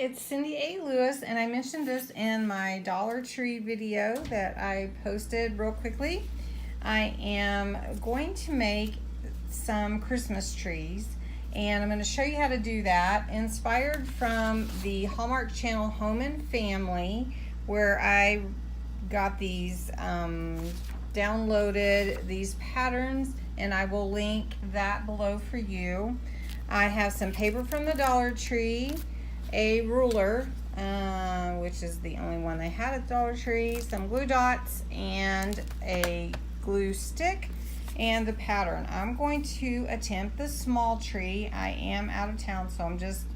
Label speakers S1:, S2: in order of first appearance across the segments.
S1: it's Cindy A. Lewis, and I mentioned this in my Dollar Tree video that I posted real quickly. I am going to make some Christmas trees, and I'm going to show you how to do that, inspired from the Hallmark channel Home and Family, where I got these downloaded these patterns, and I will link that below for you. I have some paper from the Dollar Tree, a ruler, which is the only one they had at Dollar Tree, some glue dots, and a glue stick, and the pattern. I'm going to attempt the small tree. I am out of town, so I'm just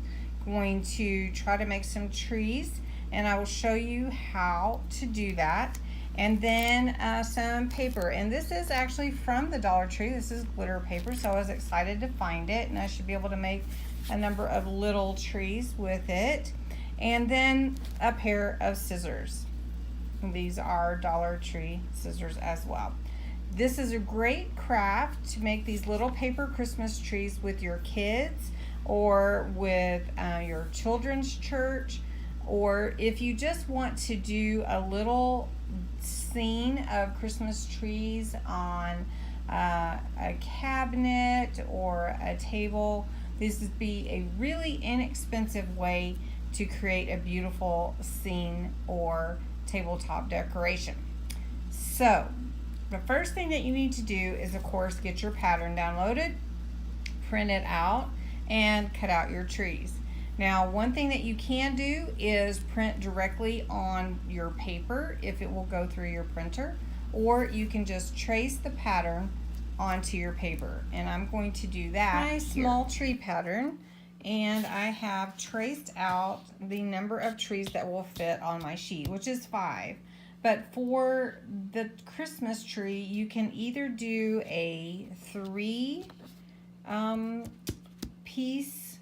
S1: going to try to make some trees, and I will show you how to do that. And then some paper, and this is actually from the Dollar Tree. This is glitter paper, so I was excited to find it, and I should be able to make a number of little trees with it. And then a pair of scissors. And these are Dollar Tree scissors as well. This is a great craft to make these little paper Christmas trees with your kids, or with your children's church, or if you just want to do a little scene of Christmas trees on a cabinet or a table. This would be a really inexpensive way to create a beautiful scene or tabletop decoration. So the first thing that you need to do is, of course, get your pattern downloaded, print it out, and cut out your trees. Now, one thing that you can do is print directly on your paper if it will go through your printer, or you can just trace the pattern onto your paper. And I'm going to do that. My small tree pattern, and I have traced out the number of trees that will fit on my sheet, which is 5. But for the Christmas tree, you can either do a 3 piece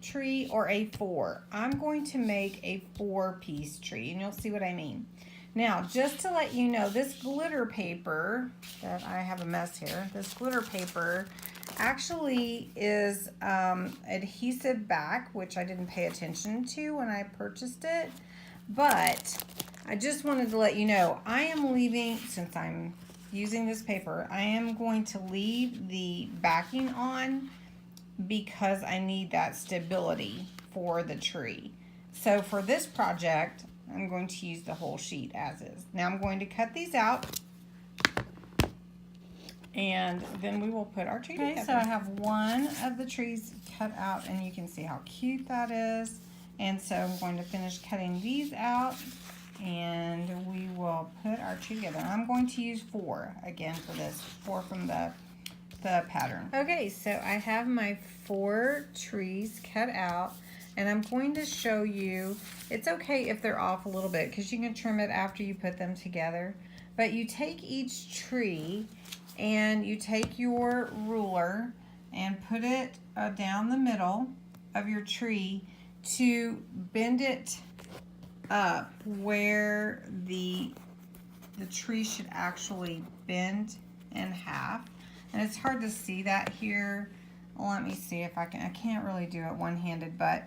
S1: tree or a 4. I'm going to make a 4-piece tree, and you'll see what I mean. Now, just to let you know, this glitter paper, that I have a mess here, this glitter paper actually is adhesive back, which I didn't pay attention to when I purchased it, but I just wanted to let you know, I am leaving, since I'm using this paper, I am going to leave the backing on because I need that stability for the tree. So for this project, I'm going to use the whole sheet as is. Now I'm going to cut these out, and then we will put our tree together. So I have one of the trees cut out, and you can see how cute that is. And so I'm going to finish cutting these out, and we will put our tree together. I'm going to use 4 again for this, 4 from the pattern. Okay, so I have my 4 trees cut out, and I'm going to show you, it's okay if they're off a little bit because you can trim it after you put them together, but you take each tree and you take your ruler and put it down the middle of your tree to bend it up where the tree should actually bend in half. And it's hard to see that here. Let me see if I can't really do it one-handed, but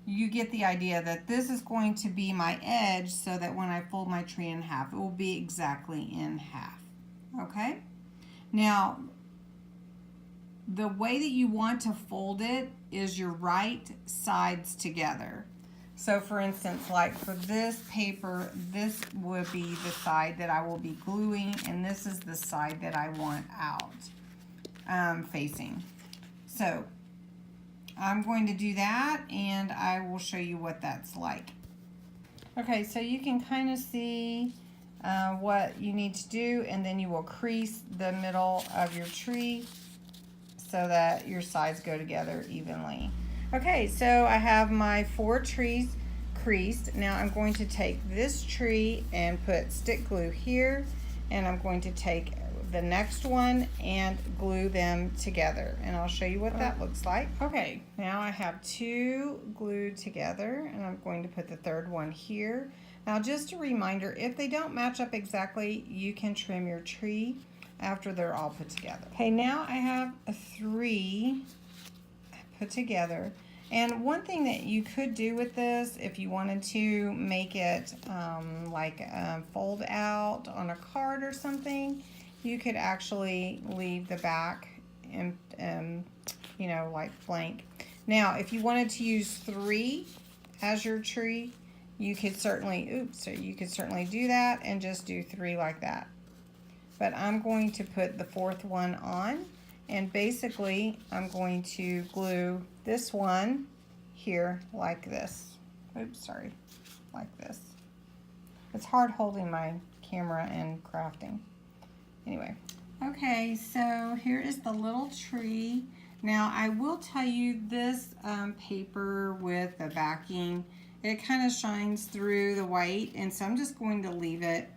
S1: you get the idea that this is going to be my edge so that when I fold my tree in half, it will be exactly in half, okay? Now, the way that you want to fold it is your right sides together. So for instance, like for this paper, this would be the side that I will be gluing, and this is the side that I want out facing. So I'm going to do that, and I will show you what that's like. Okay, so you can kind of see what you need to do, and then you will crease the middle of your tree so that your sides go together evenly. Okay, so I have my 4 trees creased. Now I'm going to take this tree and put stick glue here, and I'm going to take the next one and glue them together, and I'll show you what that looks like. Okay, now I have 2 glued together, and I'm going to put the 3rd one here. Now just a reminder, if they don't match up exactly, you can trim your tree after they're all put together. Okay, now I have 3 put together, And one thing that you could do with this, if you wanted to make it fold out on a card or something, you could actually leave the back like blank. Now, if you wanted to use 3 as your tree, you could certainly do that and just do 3 like that. But I'm going to put the 4th one on, and basically I'm going to glue this one here like this. Oops, sorry, like this. It's hard holding my camera and crafting. Anyway, okay, so here is the little tree. Now I will tell you this paper with the backing, it kind of shines through the white, and so I'm just going to leave it,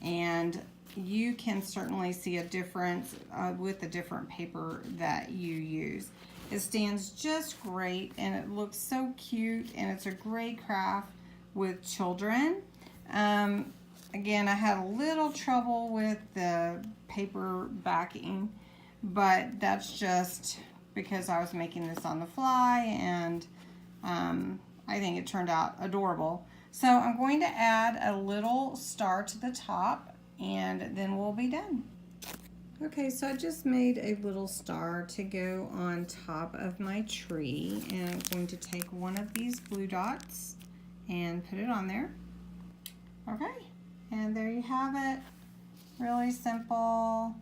S1: and you can certainly see a difference with the different paper that you use. It stands just great, and it looks so cute, and it's a great craft with children. Again, I had a little trouble with the paper backing, but that's just because I was making this on the fly, and I think it turned out adorable. So I'm going to add a little star to the top, and then we'll be done. Okay, so I just made a little star to go on top of my tree, and I'm going to take one of these glue dots and put it on there. Okay, and there you have it. Really simple,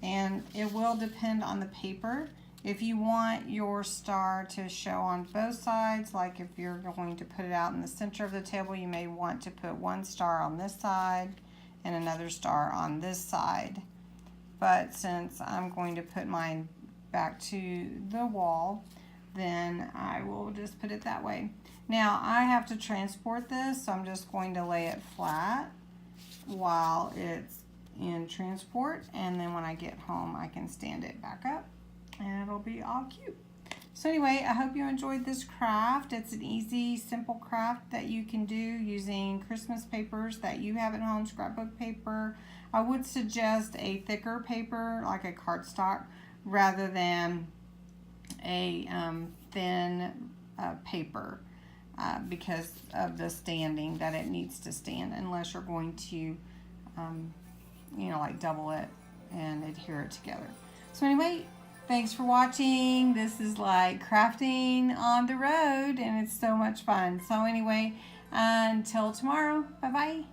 S1: and it will depend on the paper. If you want your star to show on both sides, like if you're going to put it out in the center of the table, you may want to put one star on this side and another star on this side. But since I'm going to put mine back to the wall, then I will just put it that way. Now I have to transport this, so I'm just going to lay it flat while it's in transport, and then when I get home I can stand it back up and it'll be all cute. So anyway, I hope you enjoyed this craft. It's an easy, simple craft that you can do using Christmas papers that you have at home, scrapbook paper. I would suggest a thicker paper, like a cardstock, rather than a thin paper because of the standing that it needs to stand, unless you're going to, like double it and adhere it together. So anyway, thanks for watching. This is like crafting on the road, and it's so much fun. So anyway, until tomorrow, bye-bye.